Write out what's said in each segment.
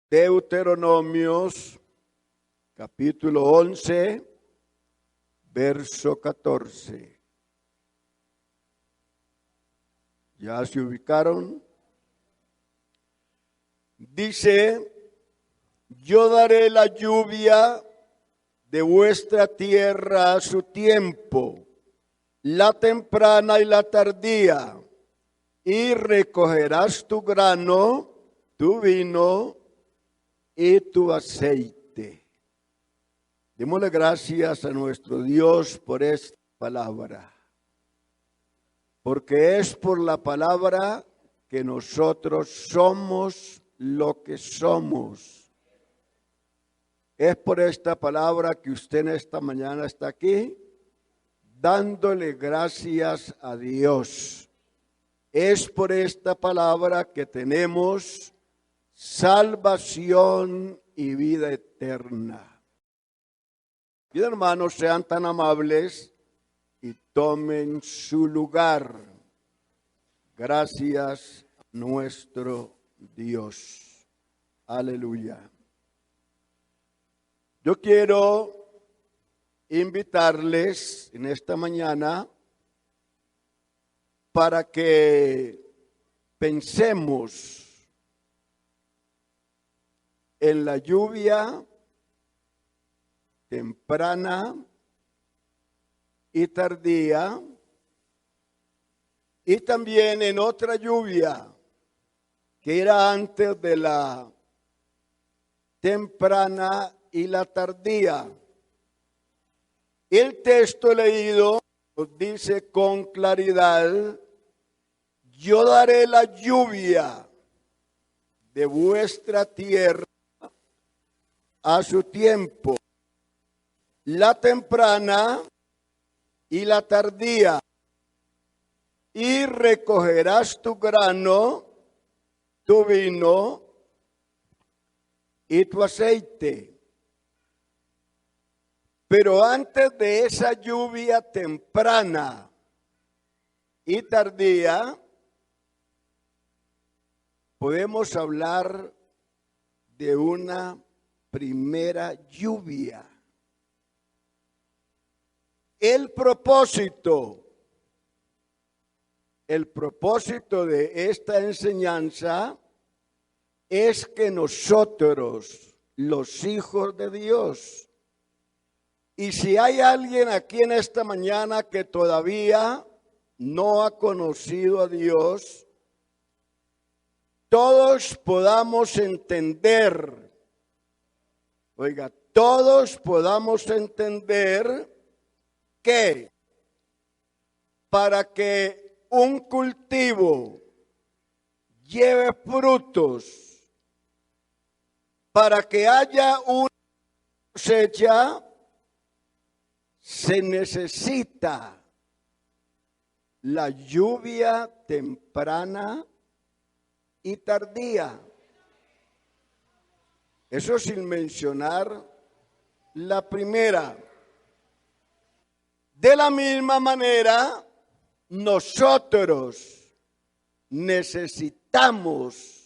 Deuteronomios, capítulo 11, verso 14. ¿Ya se ubicaron? Dice: yo daré la lluvia de vuestra tierra a su tiempo, la temprana y la tardía, y recogerás tu grano, tu vino y tu aceite. Démosle gracias a nuestro Dios por esta palabra, porque es por la palabra que nosotros somos lo que somos. Es por esta palabra que usted en esta mañana está aquí, dándole gracias a Dios. Es por esta palabra que tenemos salvación y vida eterna. Mis hermanos, sean tan amables y tomen su lugar. Gracias a nuestro Dios. Aleluya. Yo quiero invitarles en esta mañana para que pensemos en la lluvia temprana y tardía, y también en otra lluvia que era antes de la temprana y la tardía. El texto leído nos dice con claridad: yo daré la lluvia de vuestra tierra a su tiempo, la temprana y la tardía, y recogerás tu grano, tu vino y tu aceite. Pero antes de esa lluvia temprana y tardía, podemos hablar de una primera lluvia. El propósito de esta enseñanza es que nosotros, los hijos de Dios, y si hay alguien aquí en esta mañana que todavía no ha conocido a Dios, todos podamos entender, todos podamos entender que para que un cultivo lleve frutos, para que haya una cosecha, se necesita la lluvia temprana y tardía. Eso sin mencionar la primera. De la misma manera, nosotros necesitamos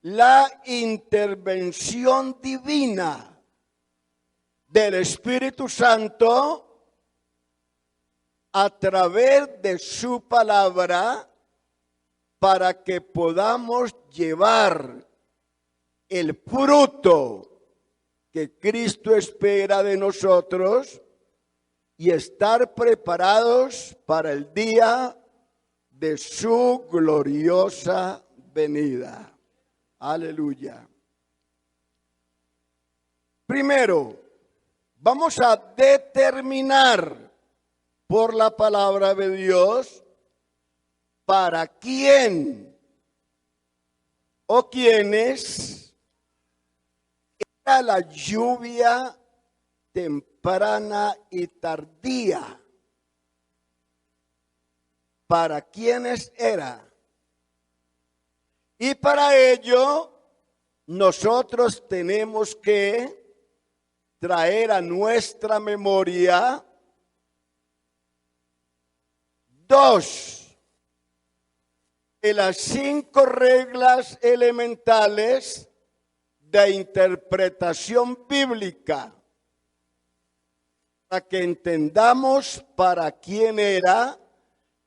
la intervención divina del Espíritu Santo a través de su palabra para que podamos llevar el fruto que Cristo espera de nosotros y estar preparados para el día de su gloriosa venida. Aleluya. Primero, vamos a determinar por la palabra de Dios para quién o quiénes era la lluvia temprana y tardía. ¿Para quiénes era? Y para ello, nosotros tenemos que traer a nuestra memoria dos de las 5 reglas elementales de interpretación bíblica, para que entendamos para quién era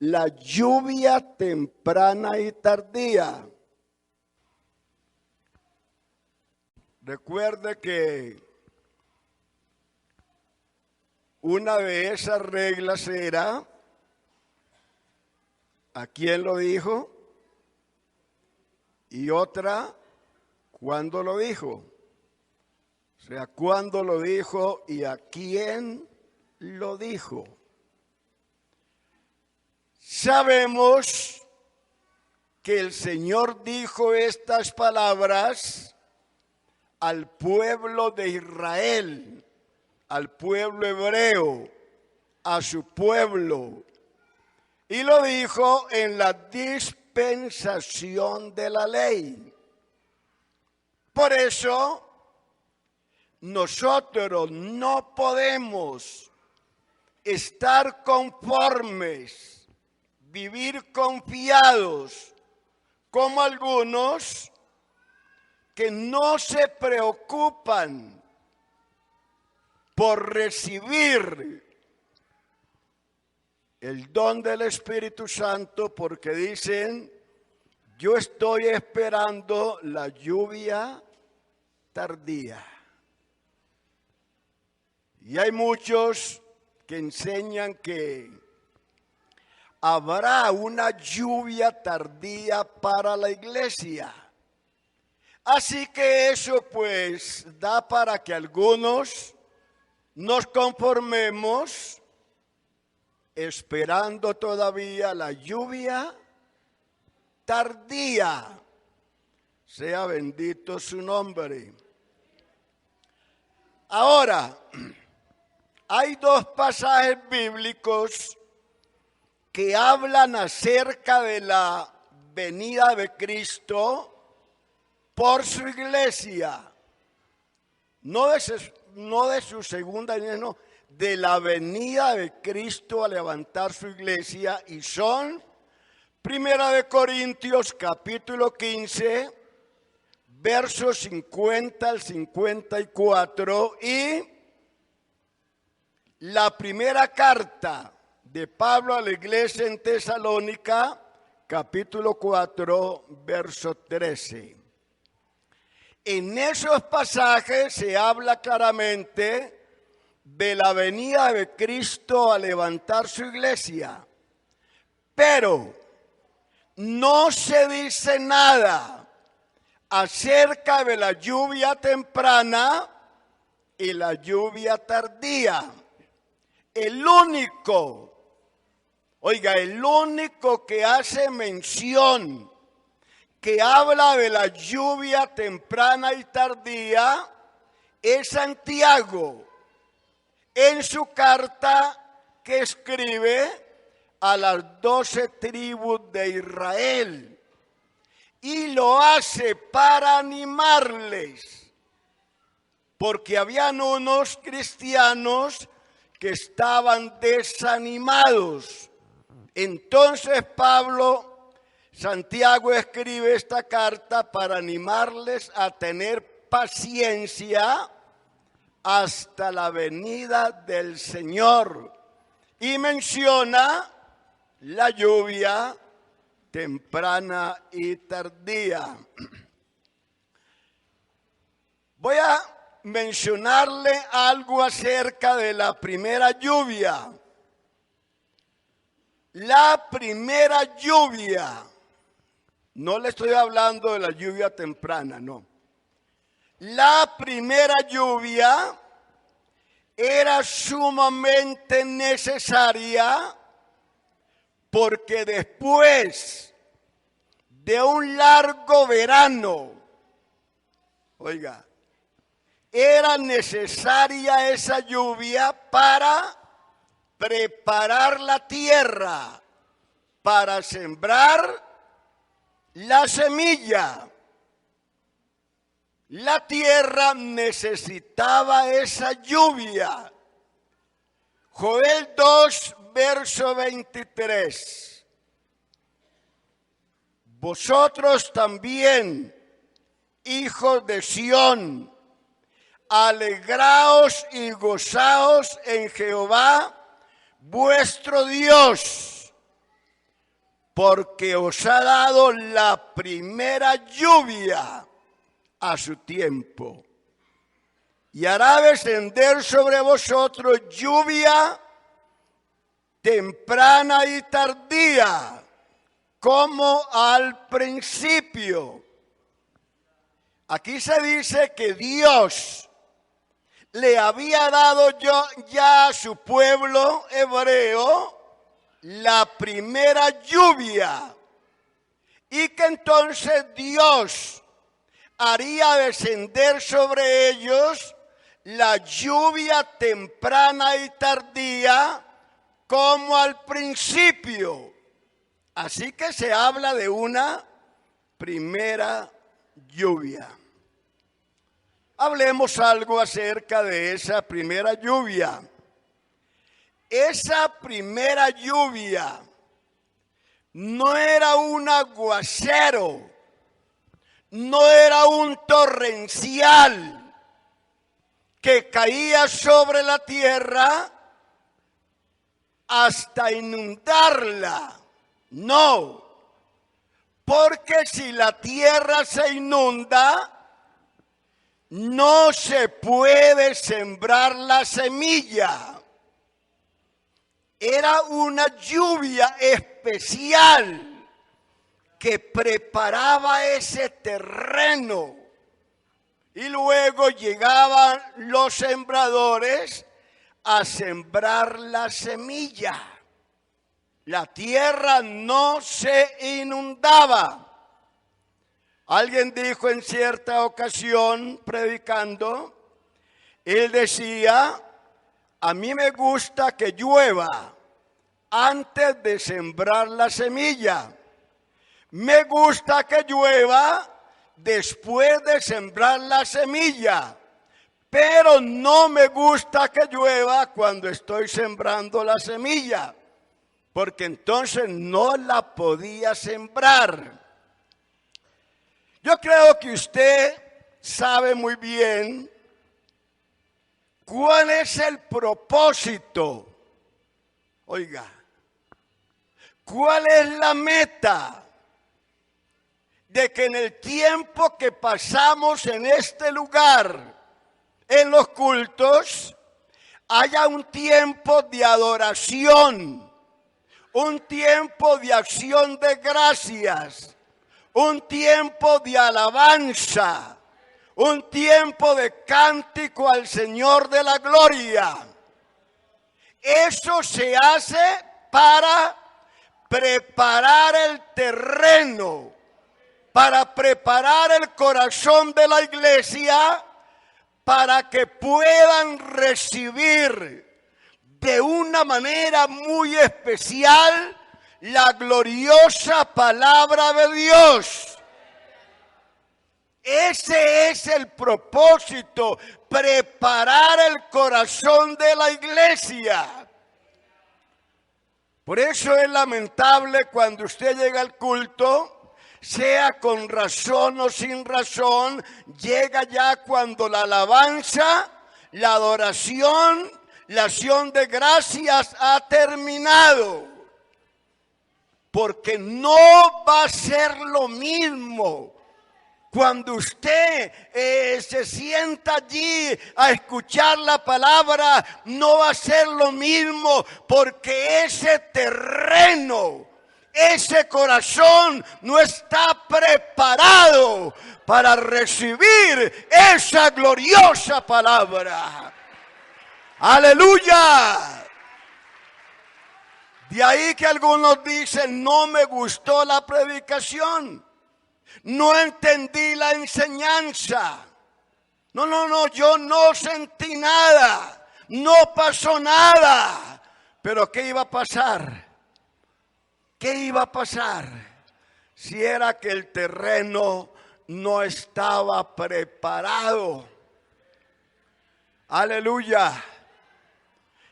la lluvia temprana y tardía. Recuerde que una de esas reglas era, ¿a quién lo dijo? Y otra, ¿cuándo lo dijo? O sea, ¿cuándo lo dijo y a quién lo dijo? Sabemos que el Señor dijo estas palabras al pueblo de Israel, al pueblo hebreo, a su pueblo. Y lo dijo en la dispensación de la ley. Por eso, nosotros no podemos estar conformes, vivir confiados, como algunos que no se preocupan por recibir el don del Espíritu Santo, porque dicen, yo estoy esperando la lluvia tardía. Y hay muchos que enseñan que habrá una lluvia tardía para la iglesia. Así que eso pues da para que algunos nos conformemos esperando todavía la lluvia tardía. Sea bendito su nombre. Ahora, hay 2 pasajes bíblicos que hablan acerca de la venida de Cristo por su iglesia. No de su segunda venida, no, de la venida de Cristo a levantar su iglesia, y son 1 de Corintios capítulo 15, versos 50 al 54, y la primera carta de Pablo a la iglesia en Tesalónica, capítulo 4, verso 13. En esos pasajes se habla claramente de la venida de Cristo a levantar su iglesia, pero no se dice nada acerca de la lluvia temprana y la lluvia tardía. El único que hace mención, que habla de la lluvia temprana y tardía, es Santiago, en su carta que escribe a las 12 tribus de Israel. Y lo hace para animarles, porque habían unos cristianos que estaban desanimados. Entonces Santiago escribe esta carta para animarles a tener paciencia hasta la venida del Señor. Y menciona la lluvia temprana y tardía. Voy a mencionarle algo acerca de la primera lluvia. La primera lluvia, no le estoy hablando de la lluvia temprana, no. La primera lluvia era sumamente necesaria porque después de un largo verano, era necesaria esa lluvia para preparar la tierra, para sembrar la semilla. La tierra necesitaba esa lluvia. Joel 2, verso 23. vosotros también, hijos de Sión, alegraos y gozaos en Jehová, vuestro Dios, porque os ha dado la primera lluvia a su tiempo, y hará descender sobre vosotros lluvia temprana y tardía, como al principio. Aquí se dice que Dios le había dado ya a su pueblo hebreo la primera lluvia, y que entonces Dios haría descender sobre ellos la lluvia temprana y tardía como al principio. Así que se habla de una primera lluvia. Hablemos algo acerca de esa primera lluvia. Esa primera lluvia no era un aguacero, no era un torrencial que caía sobre la tierra hasta inundarla. No, porque si la tierra se inunda, no se puede sembrar la semilla. Era una lluvia especial que preparaba ese terreno, y luego llegaban los sembradores a sembrar la semilla. La tierra no se inundaba. Alguien dijo en cierta ocasión, predicando, él decía: a mí me gusta que llueva antes de sembrar la semilla. Me gusta que llueva después de sembrar la semilla, pero no me gusta que llueva cuando estoy sembrando la semilla, porque entonces no la podía sembrar. Yo creo que usted sabe muy bien cuál es el propósito. Oiga, ¿cuál es la meta de que en el tiempo que pasamos en este lugar, en los cultos, haya un tiempo de adoración, un tiempo de acción de gracias, un tiempo de alabanza, un tiempo de cántico al Señor de la gloria? Eso se hace para preparar el terreno, para preparar el corazón de la iglesia, para que puedan recibir de una manera muy especial la gloriosa palabra de Dios. Ese es el propósito, preparar el corazón de la iglesia. Por eso es lamentable cuando usted llega al culto, sea con razón o sin razón, llega ya cuando la alabanza, la adoración, la acción de gracias ha terminado. Porque no va a ser lo mismo cuando usted se sienta allí a escuchar la palabra. No va a ser lo mismo, porque ese terreno, ese corazón no está preparado para recibir esa gloriosa palabra. ¡Aleluya! De ahí que algunos dicen: no me gustó la predicación, no entendí la enseñanza. No, yo no sentí nada, no pasó nada. Pero ¿qué iba a pasar? ¿Qué iba a pasar si era que el terreno no estaba preparado? Aleluya.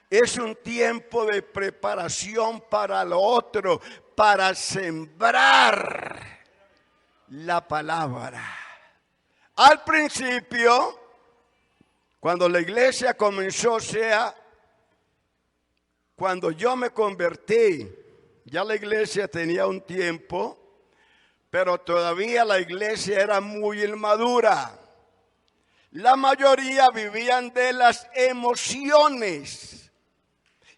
Es un tiempo de preparación para lo otro, para sembrar. la palabra. Al principio, cuando la iglesia comenzó, cuando yo me convertí, ya la iglesia tenía un tiempo, pero todavía la iglesia era muy inmadura. La mayoría vivían de las emociones.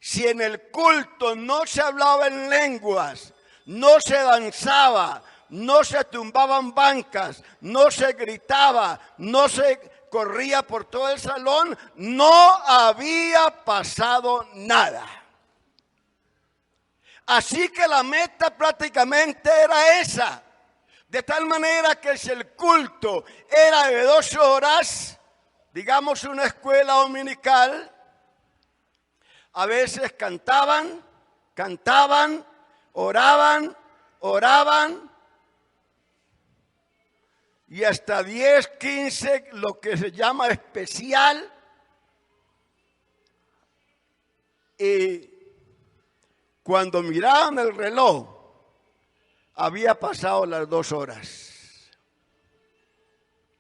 Si en el culto no se hablaba en lenguas, no se danzaba, no se tumbaban bancas, no se gritaba, no se corría por todo el salón, no había pasado nada. Así que la meta prácticamente era esa. De tal manera que si el culto era de 2 horas, digamos una escuela dominical, a veces cantaban, oraban, y hasta 10, 15, lo que se llama especial. Y cuando miraban el reloj, había pasado las 2 horas.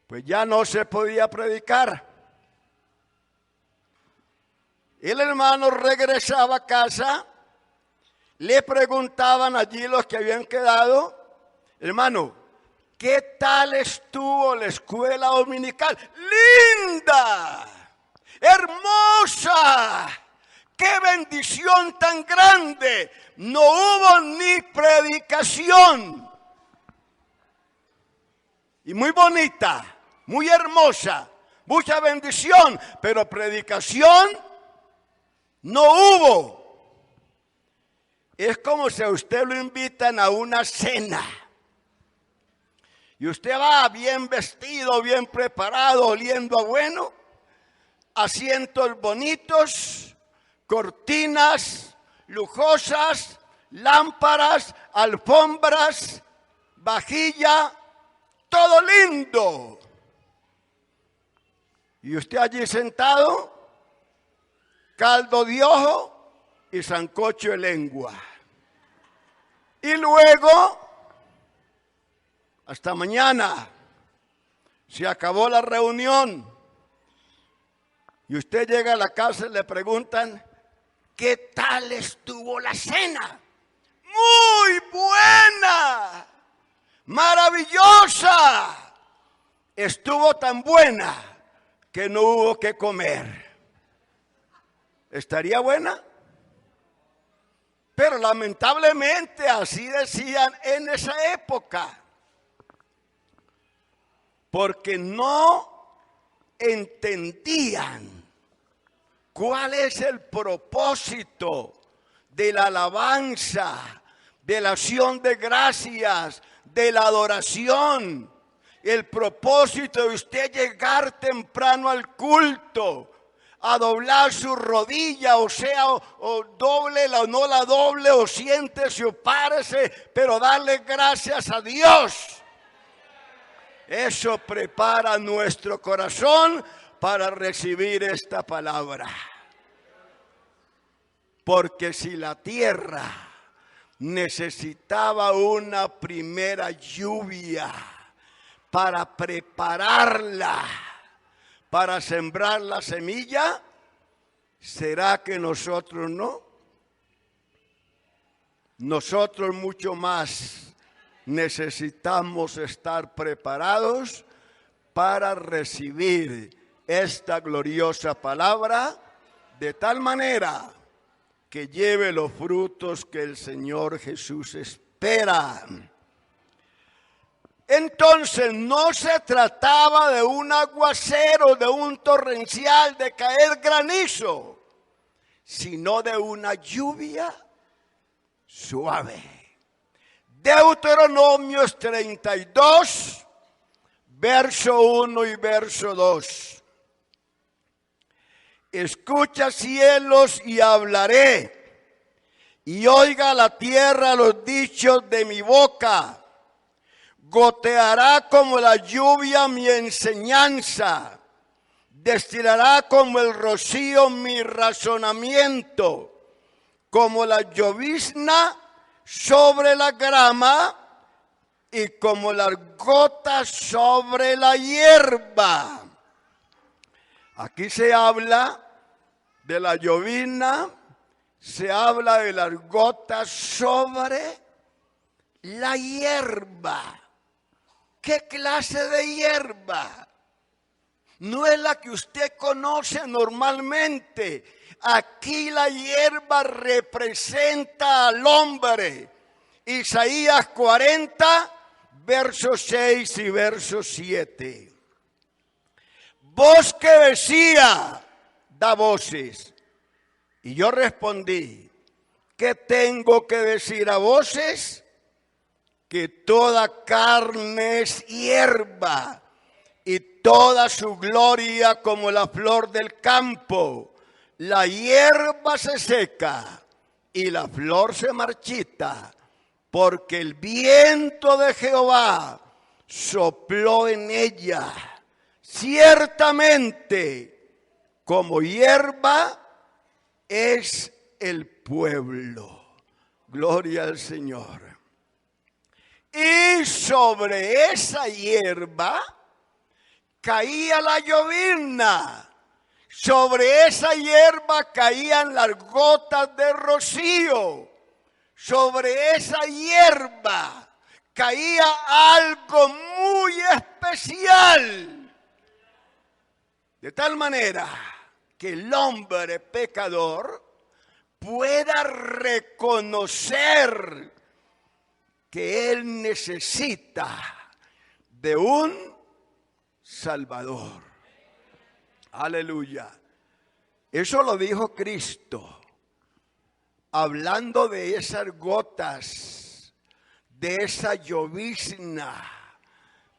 Pues ya no se podía predicar. El hermano regresaba a casa, le preguntaban allí los que habían quedado, hermano, ¿qué tal estuvo la escuela dominical? ¡Linda! ¡Hermosa! ¡Qué bendición tan grande! No hubo ni predicación. Y muy bonita, muy hermosa, mucha bendición, pero predicación no hubo. Es como si a usted lo invitan a una cena. Y usted va bien vestido, bien preparado, oliendo a bueno, asientos bonitos, cortinas lujosas, lámparas, alfombras, vajilla, todo lindo. Y usted allí sentado, caldo de ojo y sancocho de lengua. Y luego, hasta mañana, se acabó la reunión. Y usted llega a la casa y le preguntan, ¿qué tal estuvo la cena? Muy buena, maravillosa. Estuvo tan buena que no hubo que comer. ¿Estaría buena? Pero lamentablemente así decían en esa época. Porque no entendían cuál es el propósito de la alabanza, de la acción de gracias, de la adoración. El propósito de usted llegar temprano al culto, a doblar su rodilla, o dóblela o no la doble, o siéntese o párese, pero darle gracias a Dios. Eso prepara nuestro corazón para recibir esta palabra. Porque si la tierra necesitaba una primera lluvia para prepararla, para sembrar la semilla, ¿será que nosotros no? Nosotros mucho más necesitamos estar preparados para recibir esta gloriosa palabra de tal manera que lleve los frutos que el Señor Jesús espera. Entonces no se trataba de un aguacero, de un torrencial, de caer granizo, sino de una lluvia suave. Deuteronomios 32, verso 1 y verso 2. Escucha, cielos, y hablaré, y oiga la tierra los dichos de mi boca. Goteará como la lluvia mi enseñanza, destilará como el rocío mi razonamiento, como la llovizna sobre la grama, y como las gotas sobre la hierba. Aquí se habla de la llovizna, se habla de las gotas sobre la hierba. ¿Qué clase de hierba? No es la que usted conoce normalmente. Aquí la hierba representa al hombre. Isaías 40, versos 6 y verso 7. Voz que decía, da voces. Y yo respondí, ¿qué tengo que decir a voces? Que toda carne es hierba y toda su gloria como la flor del campo. La hierba se seca y la flor se marchita, porque el viento de Jehová sopló en ella. Ciertamente, como hierba es el pueblo. Gloria al Señor. Y sobre esa hierba caía la llovizna. Sobre esa hierba caían las gotas de rocío. Sobre esa hierba caía algo muy especial. De tal manera que el hombre pecador pueda reconocer que él necesita de un Salvador. Aleluya. Eso lo dijo Cristo, hablando de esas gotas, de esa llovizna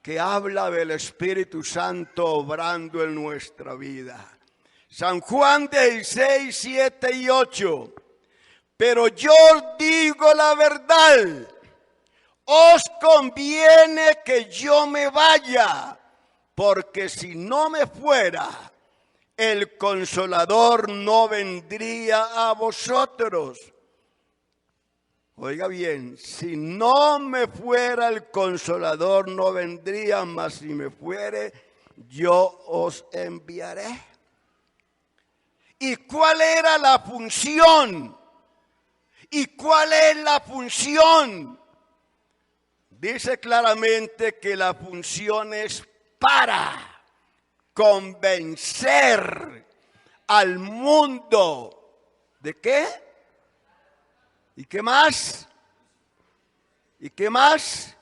que habla del Espíritu Santo obrando en nuestra vida. San Juan 16, 7 y 8. Pero yo os digo la verdad, os conviene que yo me vaya, porque si no me fuera, el Consolador no vendría a vosotros. Oiga bien, si no me fuera el Consolador no vendría, mas si me fuere, yo os enviaré. ¿Y cuál era la función? ¿Y cuál es la función? Dice claramente que la función es para convencer al mundo. ¿De qué? ¿Y qué más? ¿Y qué más?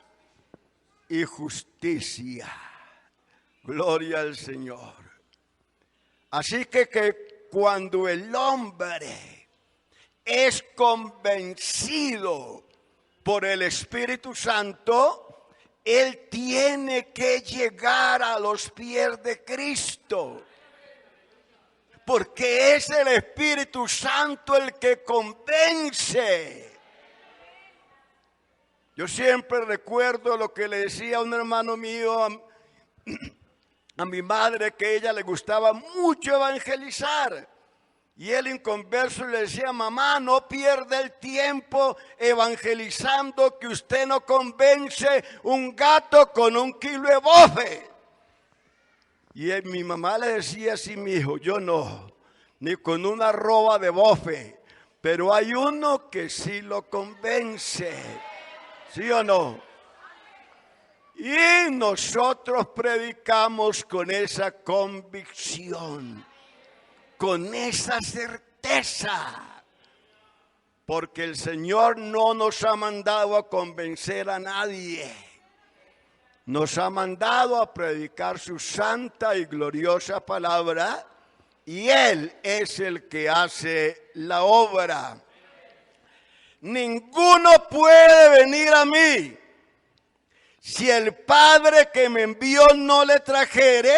Y justicia. Gloria al Señor. Así que cuando el hombre es convencido por el Espíritu Santo, él tiene que llegar a los pies de Cristo. Porque es el Espíritu Santo el que convence. Yo siempre recuerdo lo que le decía un hermano mío a mi madre, que a ella le gustaba mucho evangelizar. Y él inconverso le decía, mamá, no pierda el tiempo evangelizando, que usted no convence un gato con 1 kilo de bofe. Y mi mamá le decía así, mi hijo, yo no, ni con una arroba de bofe, pero hay uno que sí lo convence, ¿sí o no? Y nosotros predicamos con esa convicción, con esa certeza, porque el Señor no nos ha mandado a convencer a nadie. Nos ha mandado a predicar su santa y gloriosa palabra, y Él es el que hace la obra. Ninguno puede venir a mí si el Padre que me envió no le trajere,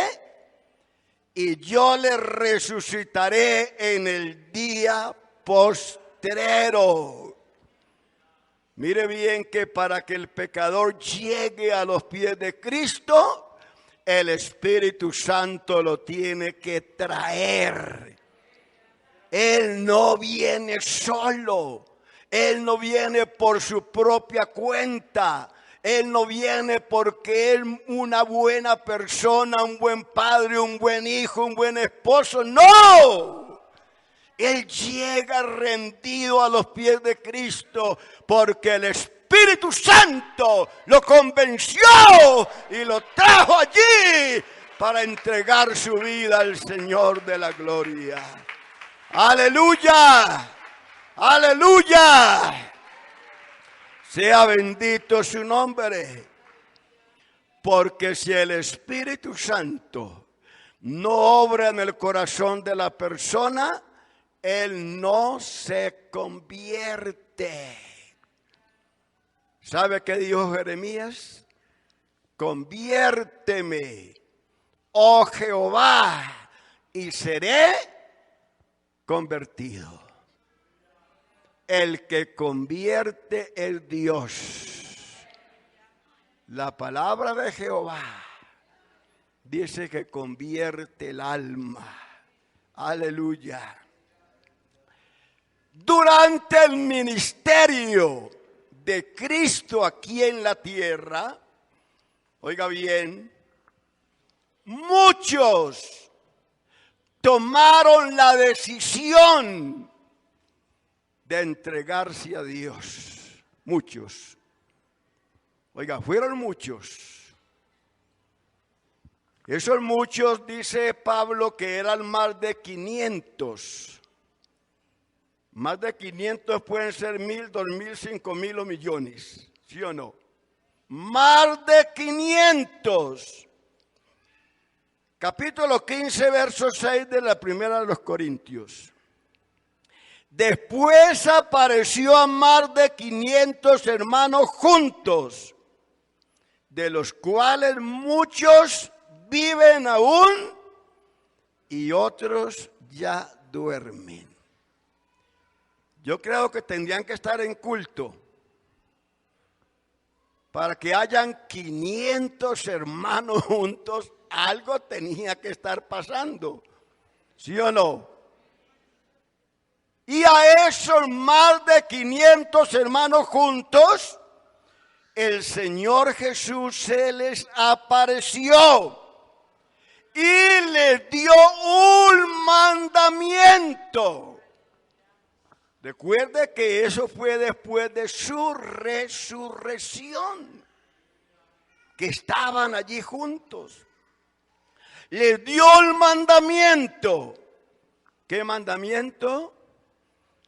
y yo le resucitaré en el día postrero. Mire bien que para que el pecador llegue a los pies de Cristo, el Espíritu Santo lo tiene que traer. Él no viene solo, Él no viene por su propia cuenta, Él no viene porque es una buena persona, un buen padre, un buen hijo, un buen esposo. ¡No! Él llega rendido a los pies de Cristo porque el Espíritu Santo lo convenció y lo trajo allí para entregar su vida al Señor de la gloria. ¡Aleluya! ¡Aleluya! Sea bendito su nombre. Porque si el Espíritu Santo no obra en el corazón de la persona, él no se convierte. ¿Sabe qué dijo Jeremías? Conviérteme, oh Jehová, y seré convertido. El que convierte es Dios. La palabra de Jehová dice que convierte el alma. Aleluya. Durante el ministerio de Cristo aquí en la tierra, oiga bien, muchos tomaron la decisión de entregarse a Dios. Muchos. Oiga, fueron muchos. Esos muchos, dice Pablo, que eran más de 500. Más de 500 pueden ser 1,000, 2,000, 5,000 o millones. ¿Sí o no? Más de 500. Capítulo 15, verso 6 de la primera de los Corintios. Después apareció a más de 500 hermanos juntos, de los cuales muchos viven aún y otros ya duermen. Yo creo que tendrían que estar en culto para que hayan 500 hermanos juntos. Algo tenía que estar pasando, ¿sí o no? Y a esos más de 500 hermanos juntos, el Señor Jesús se les apareció y les dio un mandamiento. Recuerde que eso fue después de su resurrección, que estaban allí juntos. Les dio el mandamiento. ¿Qué mandamiento?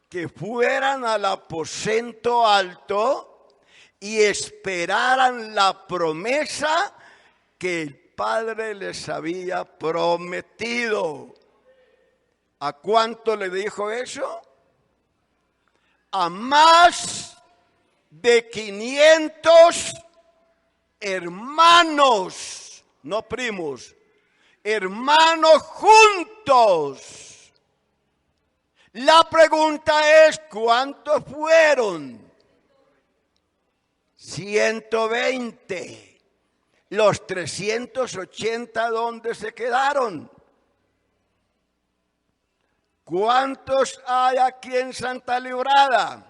Que fueran al aposento alto y esperaran la promesa que el Padre les había prometido. ¿A cuánto le dijo eso? A más de 500 hermanos, no primos, hermanos juntos. La pregunta es, ¿cuántos fueron? 120. Los 380, ¿dónde se quedaron? ¿Cuántos hay aquí en Santa Librada?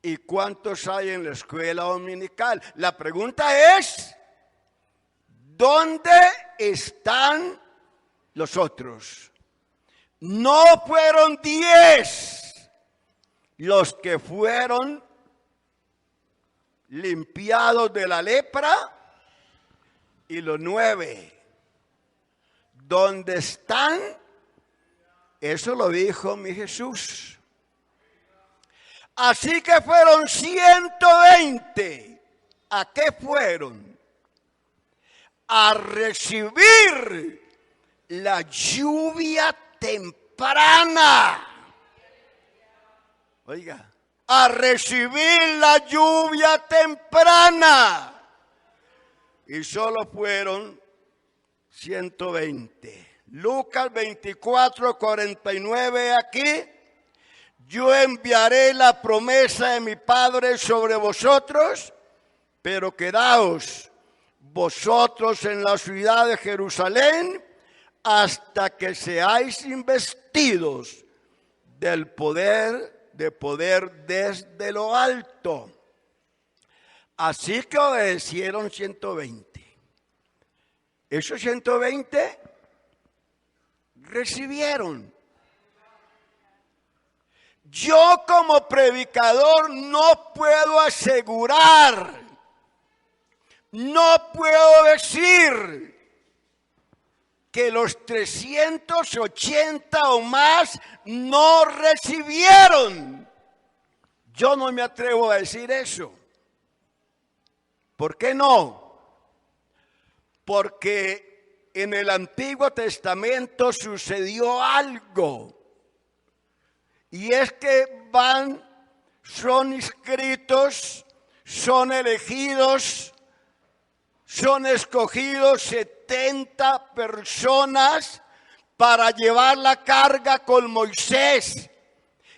¿Y cuántos hay en la escuela dominical? La pregunta es, ¿dónde están los otros? No fueron 10 los que fueron limpiados de la lepra y los 9. ¿Dónde están? Eso lo dijo mi Jesús. Así que fueron 120. ¿A qué fueron? A recibir la lluvia temprana. Oiga, a recibir la lluvia temprana. Y solo fueron 120. Lucas 24, 49 aquí. Yo enviaré la promesa de mi Padre sobre vosotros, pero quedaos vosotros en la ciudad de Jerusalén hasta que seáis investidos del poder desde lo alto. Así que obedecieron 120. Esos 120 recibieron. Yo como predicador no puedo asegurar, no puedo decir que los 380 o más no recibieron. Yo no me atrevo a decir eso. ¿Por qué no? Porque en el Antiguo Testamento sucedió algo. Y es que son inscritos, son elegidos, son escogidos 70 personas para llevar la carga con Moisés.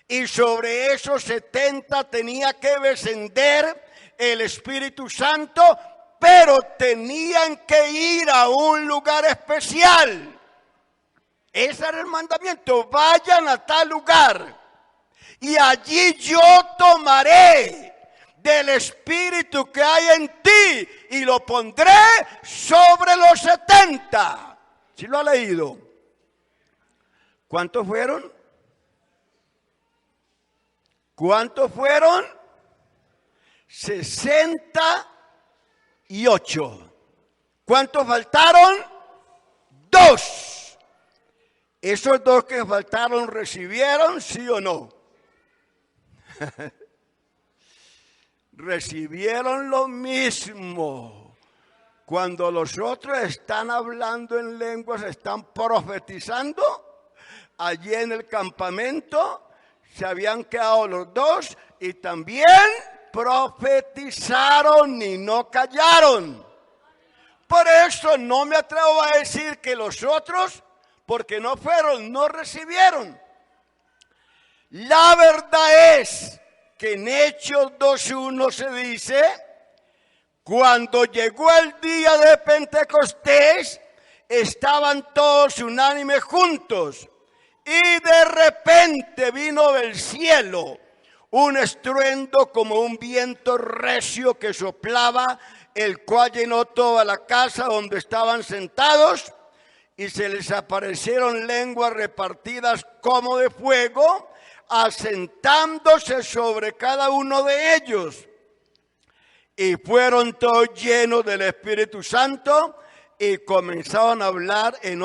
Y sobre esos 70 tenía que descender el Espíritu Santo, pero tenían que ir a un lugar especial. Ese era el mandamiento: vayan a tal lugar. Y allí yo tomaré del Espíritu que hay en ti y lo pondré sobre los 70. ¿Sí lo ha leído? ¿Cuántos fueron? ¿Cuántos fueron? 68. ¿Cuántos faltaron? 2. ¿Esos 2 que faltaron recibieron, sí o no? Recibieron lo mismo. Cuando los otros están hablando en lenguas, están profetizando, allí en el campamento se habían quedado los 2 y también profetizaron y no callaron. Por eso no me atrevo a decir que los otros, porque no fueron, no recibieron. La verdad es que en Hechos 2:1 se dice: cuando llegó el día de Pentecostés, estaban todos unánimes juntos, y de repente vino del cielo un estruendo como un viento recio que soplaba, el cual llenó toda la casa donde estaban sentados, y se les aparecieron lenguas repartidas como de fuego, asentándose sobre cada uno de ellos. Y fueron todos llenos del Espíritu Santo y comenzaron a hablar en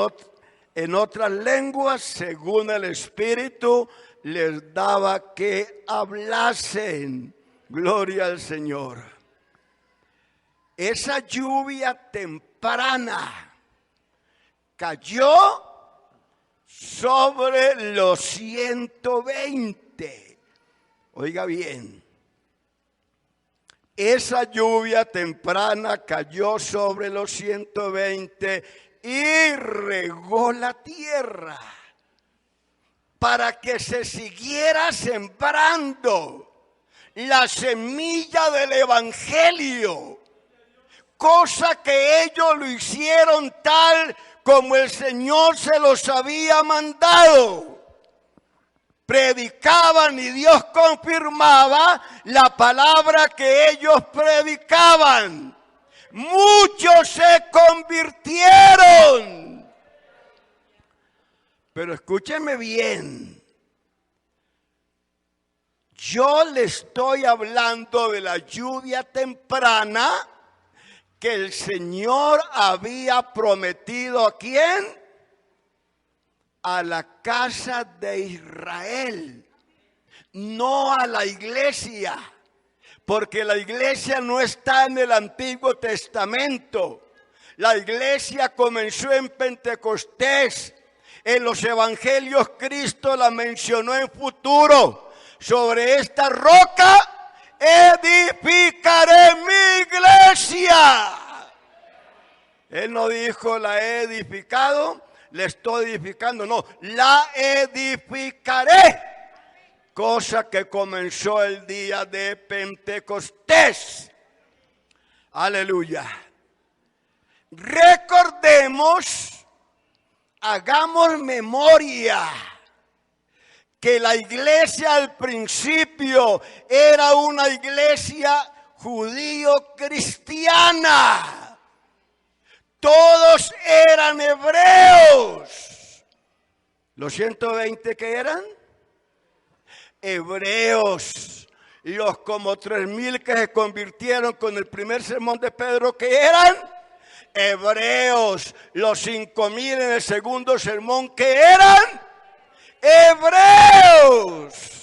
otras lenguas según el Espíritu les daba que hablasen. Gloria al Señor. Esa lluvia temprana cayó sobre los 120. Oiga bien. Esa lluvia temprana cayó sobre los 120 y regó la tierra para que se siguiera sembrando la semilla del Evangelio, cosa que ellos lo hicieron tal como el Señor se los había mandado. Predicaban y Dios confirmaba la palabra que ellos predicaban. Muchos se convirtieron. Pero escúcheme bien. Yo le estoy hablando de la lluvia temprana que el Señor había prometido ¿a quién? A la casa de Israel, no a la iglesia, porque la iglesia no está en el Antiguo Testamento. La iglesia comenzó en Pentecostés. En los evangelios Cristo la mencionó en futuro. Sobre esta roca edificaré mi iglesia. Él no dijo la he edificado, le estoy edificando, no, la edificaré. Cosa que comenzó el día de Pentecostés. Aleluya. Recordemos, hagamos memoria que la iglesia al principio era una iglesia judío-cristiana. Todos eran hebreos. ¿Los 120 qué eran? Hebreos. Los como 3,000 que se convirtieron con el primer sermón de Pedro, ¿qué eran? Hebreos. Los 5,000 en el segundo sermón, ¿qué eran? Hebreos.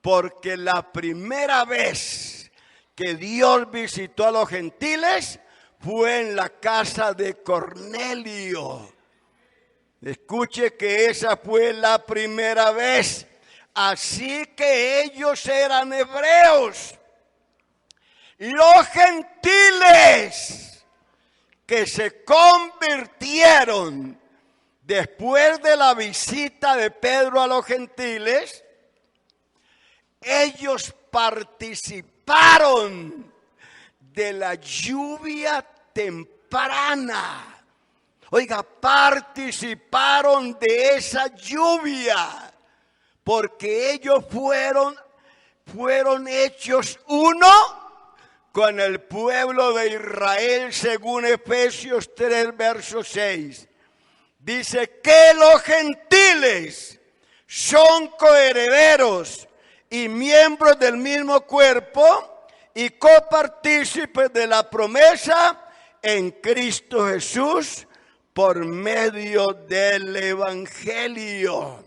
Porque la primera vez que Dios visitó a los gentiles fue en la casa de Cornelio. Escuche que esa fue la primera vez. Así que ellos eran hebreos. Los gentiles que se convirtieron después de la visita de Pedro a los gentiles, ellos participaron de la lluvia temprana. Oiga, participaron de esa lluvia, porque ellos fueron hechos uno con el pueblo de Israel, según Efesios 3, verso 6. Dice que los gentiles son coherederos y miembros del mismo cuerpo y copartícipes de la promesa en Cristo Jesús por medio del Evangelio.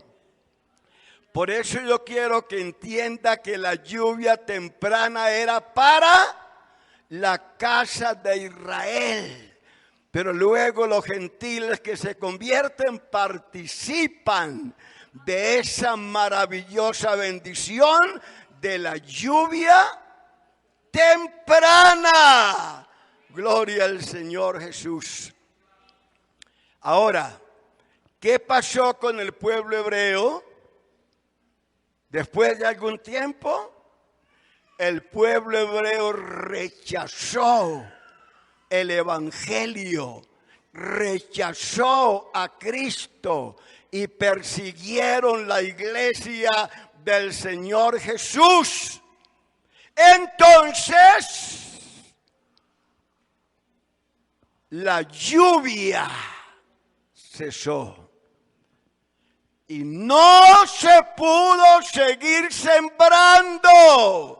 Por eso yo quiero que entienda que la lluvia temprana era para la casa de Israel. Pero luego los gentiles que se convierten participan de esa maravillosa bendición de la lluvia temprana. Gloria al Señor Jesús. Ahora, ¿qué pasó con el pueblo hebreo? Después de algún tiempo, el pueblo hebreo rechazó el Evangelio, rechazó a Cristo y persiguieron la iglesia del Señor Jesús. Entonces, la lluvia cesó y no se pudo seguir sembrando.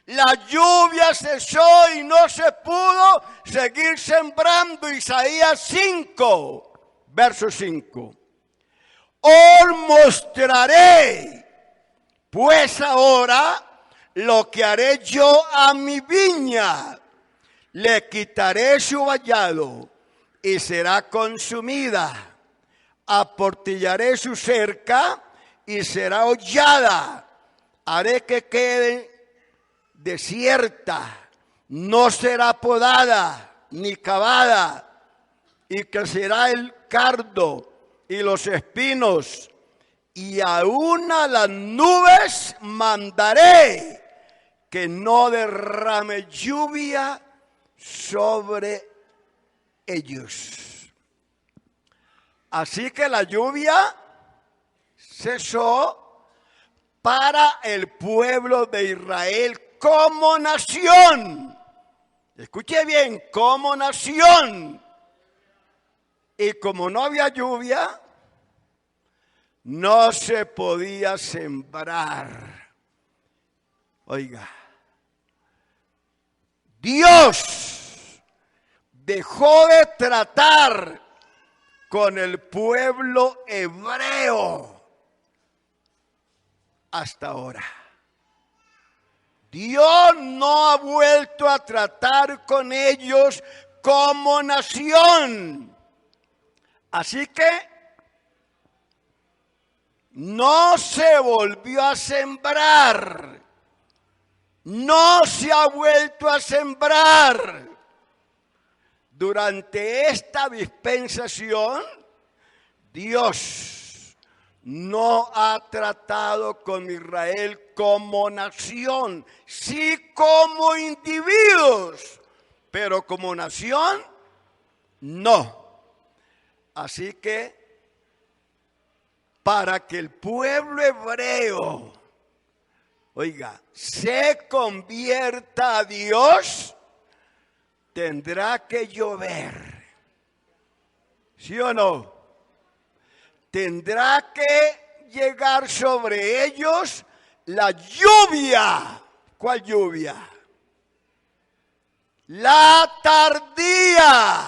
La lluvia cesó y no se pudo seguir sembrando. Isaías 5, verso 5. Os mostraré, pues ahora, lo que haré yo a mi viña. Le quitaré su vallado y será consumida. Aportillaré su cerca y será hollada. Haré que quede desierta, no será podada ni cavada, y crecerá el cardo y los espinos, y aún a las nubes mandaré que no derrame lluvia sobre ellos. Así que la lluvia cesó para el pueblo de Israel como nación. Escuche bien, como nación. Y como no había lluvia, no se podía sembrar. Oiga, Dios dejó de tratar con el pueblo hebreo hasta ahora. Dios no ha vuelto a tratar con ellos como nación. Así que no se volvió a sembrar. No se ha vuelto a sembrar. Durante esta dispensación, Dios no ha tratado con Israel como nación, sí como individuos, pero como nación, no. Así que, para que el pueblo hebreo, oiga, se convierta a Dios, tendrá que llover. ¿Sí o no? Tendrá que llegar sobre ellos la lluvia. ¿Cuál lluvia? La tardía.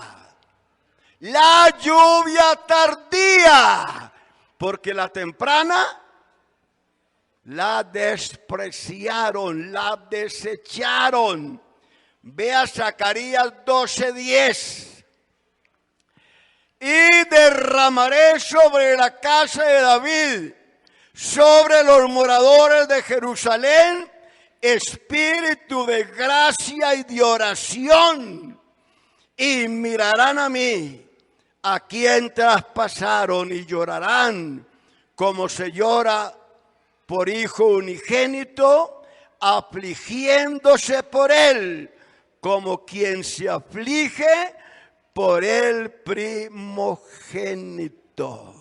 La lluvia tardía. Porque la temprana la despreciaron, la desecharon. Ve a Zacarías 12:10. Y derramaré sobre la casa de David, sobre los moradores de Jerusalén, espíritu de gracia y de oración. Y mirarán a mí, a quien traspasaron, y llorarán como se llora por hijo unigénito, afligiéndose por él, como quien se aflige por el primogénito.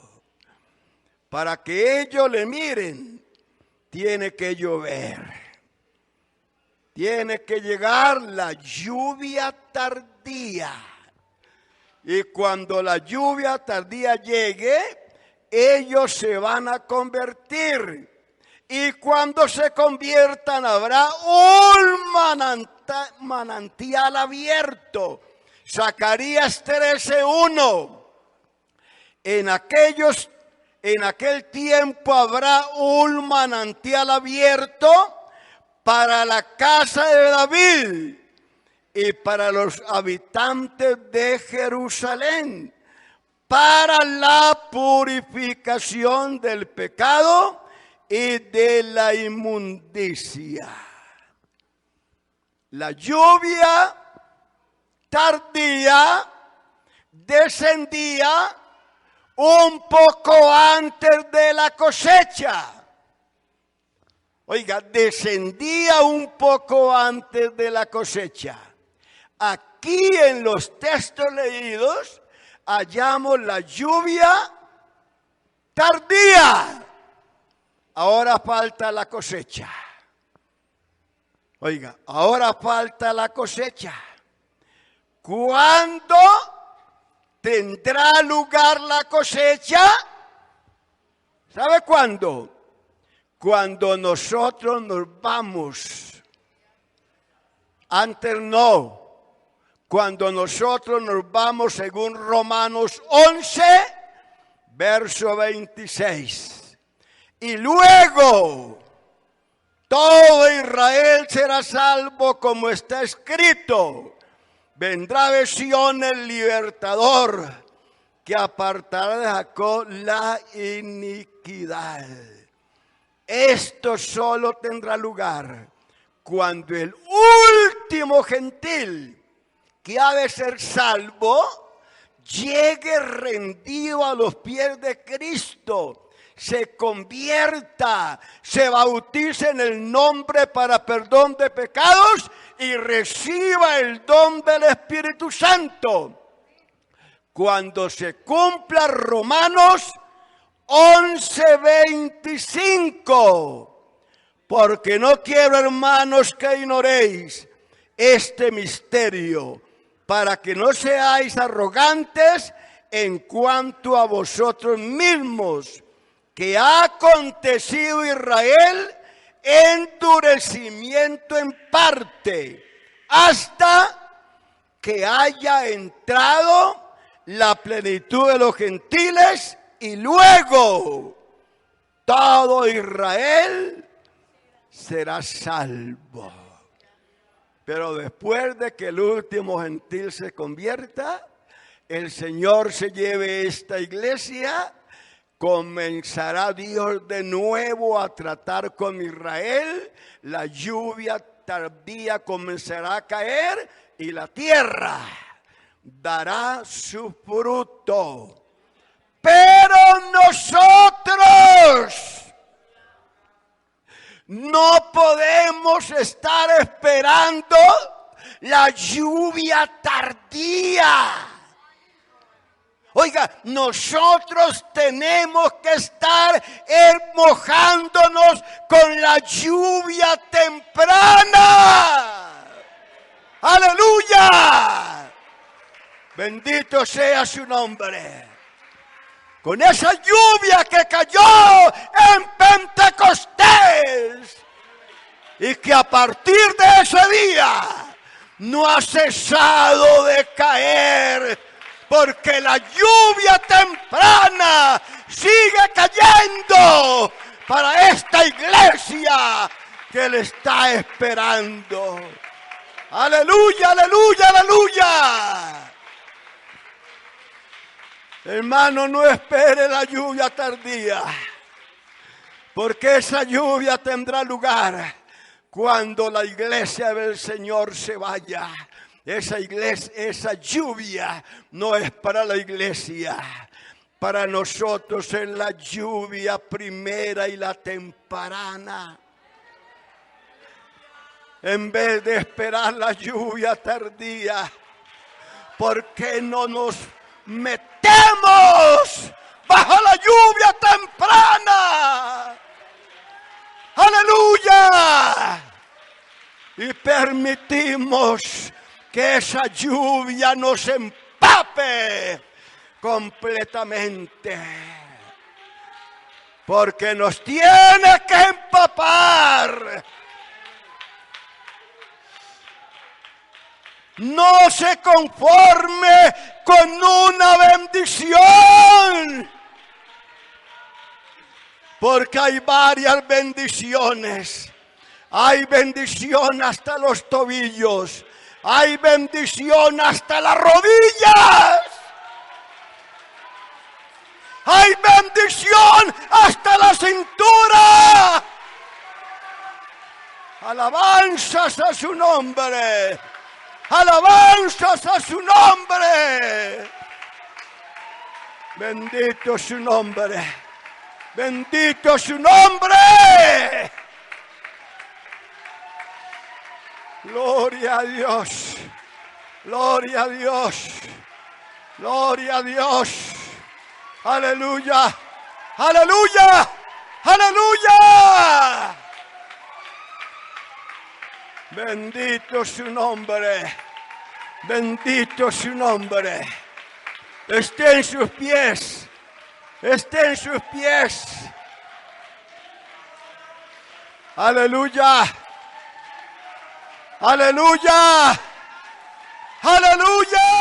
Para que ellos le miren, tiene que llover. Tiene que llegar la lluvia tardía. Y cuando la lluvia tardía llegue, ellos se van a convertir. Y cuando se conviertan, habrá un manantial abierto. Zacarías 13:1. En aquel tiempo habrá un manantial abierto para la casa de David y para los habitantes de Jerusalén, para la purificación del pecado y de la inmundicia. La lluvia tardía descendía un poco antes de la cosecha. Oiga, descendía un poco antes de la cosecha. Aquí en los textos leídos hallamos la lluvia tardía. Ahora falta la cosecha. Oiga, ahora falta la cosecha. ¿Cuándo tendrá lugar la cosecha? ¿Sabe cuándo? Cuando nosotros nos vamos. Antes no. Cuando nosotros nos vamos, según Romanos 11, verso 26. Y luego todo Israel será salvo, como está escrito. Vendrá de Sión el libertador, que apartará de Jacob la iniquidad. Esto solo tendrá lugar cuando el último gentil que ha de ser salvo llegue rendido a los pies de Cristo, se convierta, se bautice en el nombre para perdón de pecados y reciba el don del Espíritu Santo. Cuando se cumpla Romanos 11:25, porque no quiero, hermanos, que ignoréis este misterio, para que no seáis arrogantes en cuanto a vosotros mismos, que ha acontecido Israel endurecimiento en parte, hasta que haya entrado la plenitud de los gentiles, y luego todo Israel será salvo. Pero después de que el último gentil se convierta, el Señor se lleve esta iglesia, comenzará Dios de nuevo a tratar con Israel, la lluvia tardía comenzará a caer y la tierra dará su fruto. Pero nosotros no podemos estar esperando la lluvia tardía. Oiga, nosotros tenemos que estar mojándonos con la lluvia temprana. ¡Aleluya! Bendito sea su nombre. Con esa lluvia que cayó en Pentecostés y que a partir de ese día no ha cesado de caer, porque la lluvia temprana sigue cayendo para esta iglesia que le está esperando. Aleluya, aleluya, aleluya. Hermano, no espere la lluvia tardía, porque esa lluvia tendrá lugar cuando la iglesia del Señor se vaya. Esa lluvia no es para la iglesia. Para nosotros es la lluvia primera y la temprana. En vez de esperar la lluvia tardía, ¿por qué no nos metemos bajo la lluvia temprana? ¡Aleluya! Y permitimos que esa lluvia nos empape completamente. Porque nos tiene que empapar. No se conforme con una bendición. Porque hay varias bendiciones. Hay bendición hasta los tobillos. Hay bendición hasta las rodillas. Hay bendición hasta la cintura. Alabanzas a su nombre. Alabanzas a su nombre. Bendito su nombre. Bendito su nombre. Gloria a Dios. Gloria a Dios. Gloria a Dios. Aleluya. Aleluya. Aleluya. Bendito su nombre. Bendito su nombre. Esté en sus pies. Esté en sus pies. Aleluya. Aleluya. Aleluya.